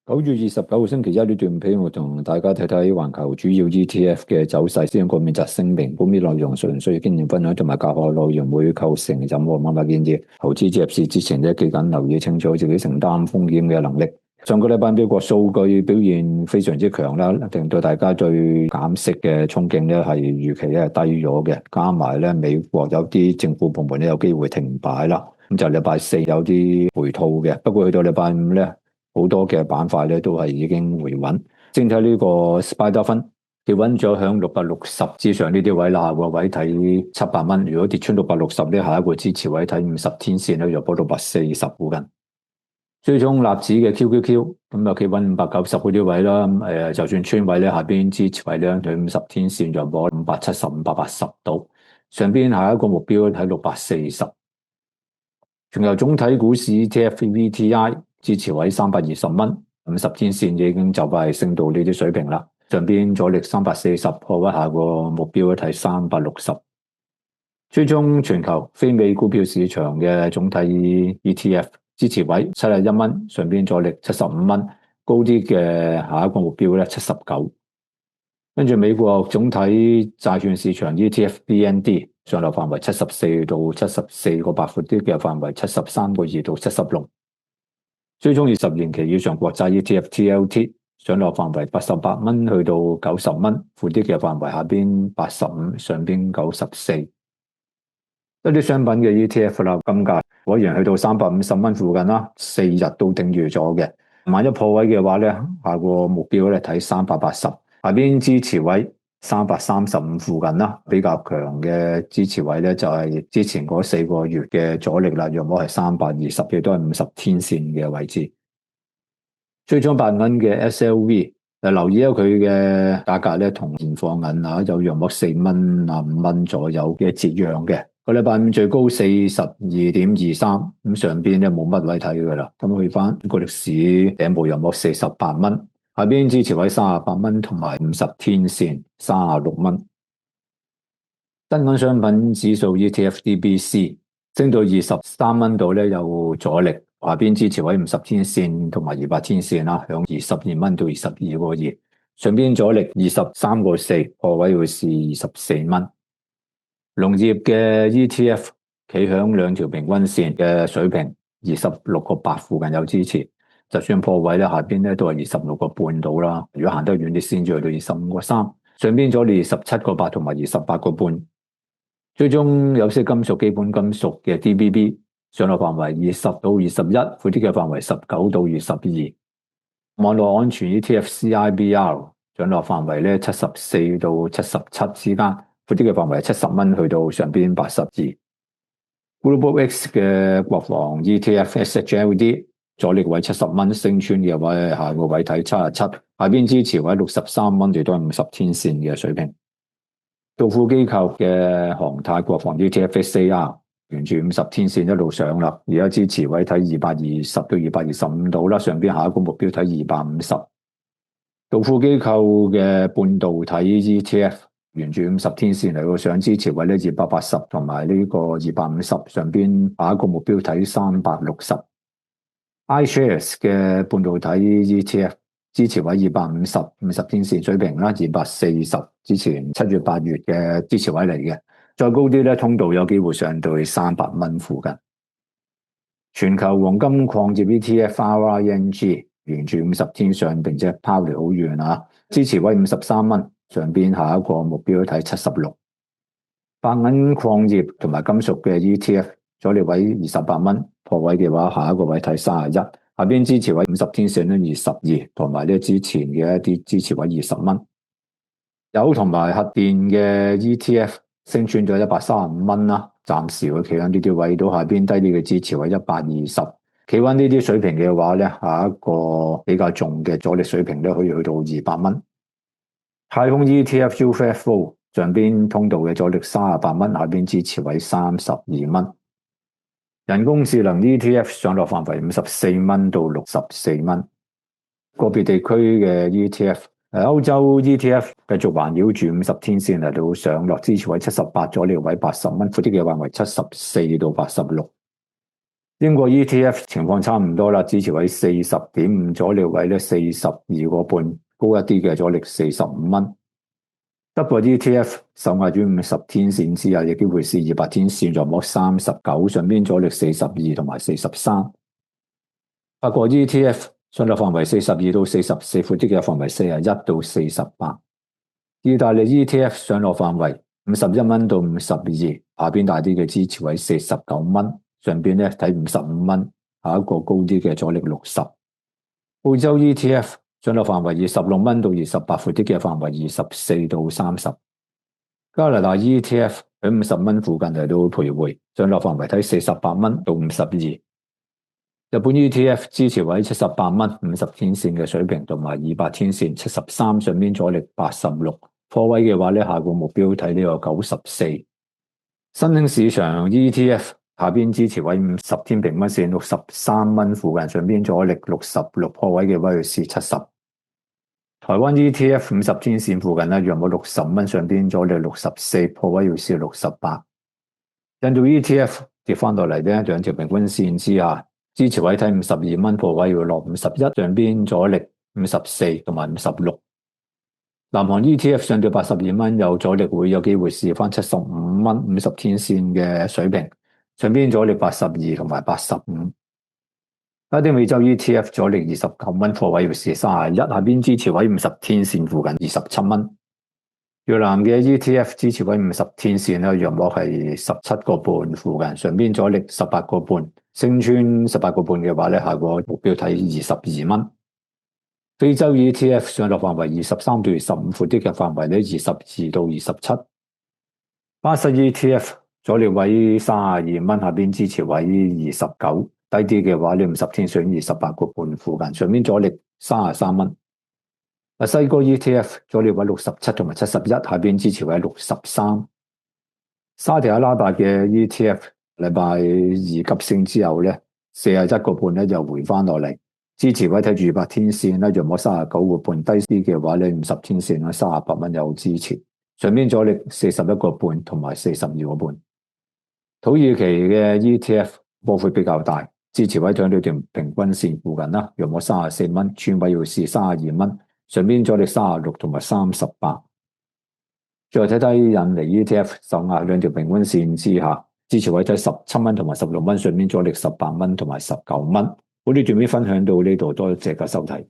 9月29號星期一呢段片，我同大家睇睇環球主要 ETF 嘅走勢。先講免責聲明，本片內容純粹經驗分享同埋教學內容，會構成任何買賣建議。投資者入市之前咧，記緊留意清楚自己承擔風險嘅能力。上個禮拜美國數據表現非常之強啦，令到大家對減息嘅憧憬咧係預期咧係低咗嘅。加埋咧美國有啲政府部門咧有機會停擺啦，咁就禮拜四有啲回吐嘅。不過去到禮拜五咧，好多嘅板塊咧都係已經回穩，整體呢個 SPDR 分跌穩咗響660之上呢啲位啦，下個位睇700蚊。如果跌穿660咧，下一個支持位睇50天線咧，就報640附近。追蹤納指嘅 QQQ 咁啊，企穩590嗰啲位啦。就算穿位咧，下邊支持位咧對50天線就報570、580度。上邊下一個目標睇640。仲有總體股市 TFVTI 支持位320蚊，50天線已經就快升到呢啲水平啦。上邊阻力340，破位下個目標睇360。追蹤全球非美股票市場嘅總體 ETF 支持位71蚊，上邊阻力75蚊，高啲嘅下一個目標咧79。跟住美國總體債券市場 ETF-BND 上落範圍74到74個8，闊啲嘅範圍73.2到76。追蹤20年期以上國債 ETF-TLT 上落範圍88蚊去到90蚊，闊啲嘅範圍下邊85，上邊94。一啲商品嘅 ETF 啦，金價果然去到350蚊附近啦，4日都頂住咗嘅。萬一破位嘅話咧，下個目標咧睇380，下邊支持位335附近啦。比較強嘅支持位咧就係之前嗰4個月嘅阻力啦，若果係320，亦都係50天線嘅位置。追蹤白銀嘅 SLV， 留意佢嘅價格咧同現貨銀啊有約莫4蚊啊5蚊左右嘅折讓嘅。個禮拜五最高42.23，咁上邊咧冇乜位睇噶啦，咁去翻個歷史頂部約莫48蚊，下邊支持位38蚊同埋50天線36蚊。新銀商品指數 ETF-DBC 升到23蚊度咧有阻力，下邊支持位50天線同埋200天線啦，響22蚊到22.2，上邊阻力23.4，破位會是24蚊。農業嘅 ETF 企響兩條平均線嘅水平26.8附近有支持，就算破位咧，下邊咧都係26.5度啦。如果行得遠啲，先至去到25.3，上邊阻力27.8同埋28.5。追蹤有色金屬基本金屬嘅 DBB 上落範圍20到21，闊啲嘅範圍19到22。網絡安全 ETF-CIBR 上落範圍咧74到77之間。闊啲嘅範圍係70蚊去到上邊82。Global X 嘅國防 ETF-SHLD 阻力位70蚊，升穿嘅位下個位睇77，下邊支持位63蚊，亦都係50天線嘅水平。道富機構嘅航太國防 ETF-SAR 沿住50天線一路上啦，而家支持位睇220到225度啦，上邊下一個目標睇250。道富機構嘅半導體 ETF沿住50天線嚟到上支持位咧280同埋呢個250，上邊下一個目標睇360。iShares 嘅半導體 ETF 支持位250， 50天線水平啦，240之前7月8月嘅支持位嚟嘅，再高啲咧通道有機會上到300蚊附近。全球黃金礦業 ETF-RING 沿住50天上，並且拋離好遠啊，支持位53蚊。上邊下一個目標睇76。白銀礦業同埋金屬嘅 ETF 阻力位28蚊，破位嘅話下一個位睇31，下邊支持位50天線咧22，同埋咧之前嘅一啲支持位20蚊。油同埋核電嘅 ETF 升穿咗135蚊啦，暫時會企喺呢啲位到下邊低啲嘅支持位120，企穩呢啲水平嘅話咧，下一個比較重嘅阻力水平咧可以去到200蚊。太空 ETF-UFO 上邊通道嘅阻力38蚊，下邊支持位32蚊。人工智能 ETF 上落範圍54蚊到64蚊。個別地區嘅 ETF，歐洲 ETF 繼續環繞住50天線嚟到上落，支持位78，阻力位80蚊，闊啲嘅範圍74到86。英國 ETF 情況差唔多啦，支持位40.5，阻力位咧42.5，高一啲嘅阻力45蚊。德國 ETF 受壓於50天線之下，有機會試200天線在摸39，上邊阻力42同埋43。法國 ETF 上落範圍42到44，闊啲嘅範圍41到48。意大利 ETF 上落範圍51蚊到52，下邊大啲嘅支持位49蚊，上邊咧睇55蚊，下一個高啲嘅阻力60。澳洲 ETF 上落範圍26蚊到28，闊啲嘅範圍24到30。加拿大 ETF 喺50蚊附近嚟到徘徊，上落範圍睇48蚊到52。日本 ETF 支持位78蚊，50天線嘅水平同埋200天線73，上邊阻力86，破位嘅話咧，下個目標睇呢個94。新興市場 ETF 下邊支持位50天平均線63蚊附近，上邊阻力66，破位嘅話要試70。台灣 ETF 50天線附近咧，約莫60蚊，上邊阻力64，破位要試68。印度 ETF 跌翻落嚟咧，兩條平均線之下，支持位睇52蚊，破位要落51，上邊阻力54同埋56。南韓 ETF 上到82蚊，有阻力會有機會試翻75蚊50天線嘅水平，上邊阻力82同埋85。拉丁美洲 ETF 阻力29蚊，破位要試31，下邊支持位50天線附近27蚊。越南嘅 ETF 支持位50天線咧，約莫係17個半附近，上邊阻力18個半，升穿18個半嘅話咧，下個目標睇22蚊。非洲 ETF 上落範圍23到25，闊啲嘅範圍咧22到27。巴西 ETF 阻力位32蚊，下邊支持位29，低啲嘅話你50天線28個半附近，上邊阻力33蚊。墨西哥 ETF 阻力位67同埋71，下邊支持位63。沙特阿拉伯嘅 ETF 禮拜二急升之後咧，41個半咧就回翻落嚟，支持位睇住200天線咧，約莫39個半，低啲嘅話咧50天線咧38蚊有支持，上邊阻力41個半同埋42個半。土耳其嘅 ETF 波幅比較大，支持位喺呢條平均線附近啦，約莫34蚊，穿位要試32蚊。上邊阻力36同埋38。最後睇睇印尼 ETF 受壓兩條平均線之下，支持位睇17蚊同埋16蚊，上邊阻力18蚊同埋19蚊。好，呢段片分享到呢度，多謝大家收睇。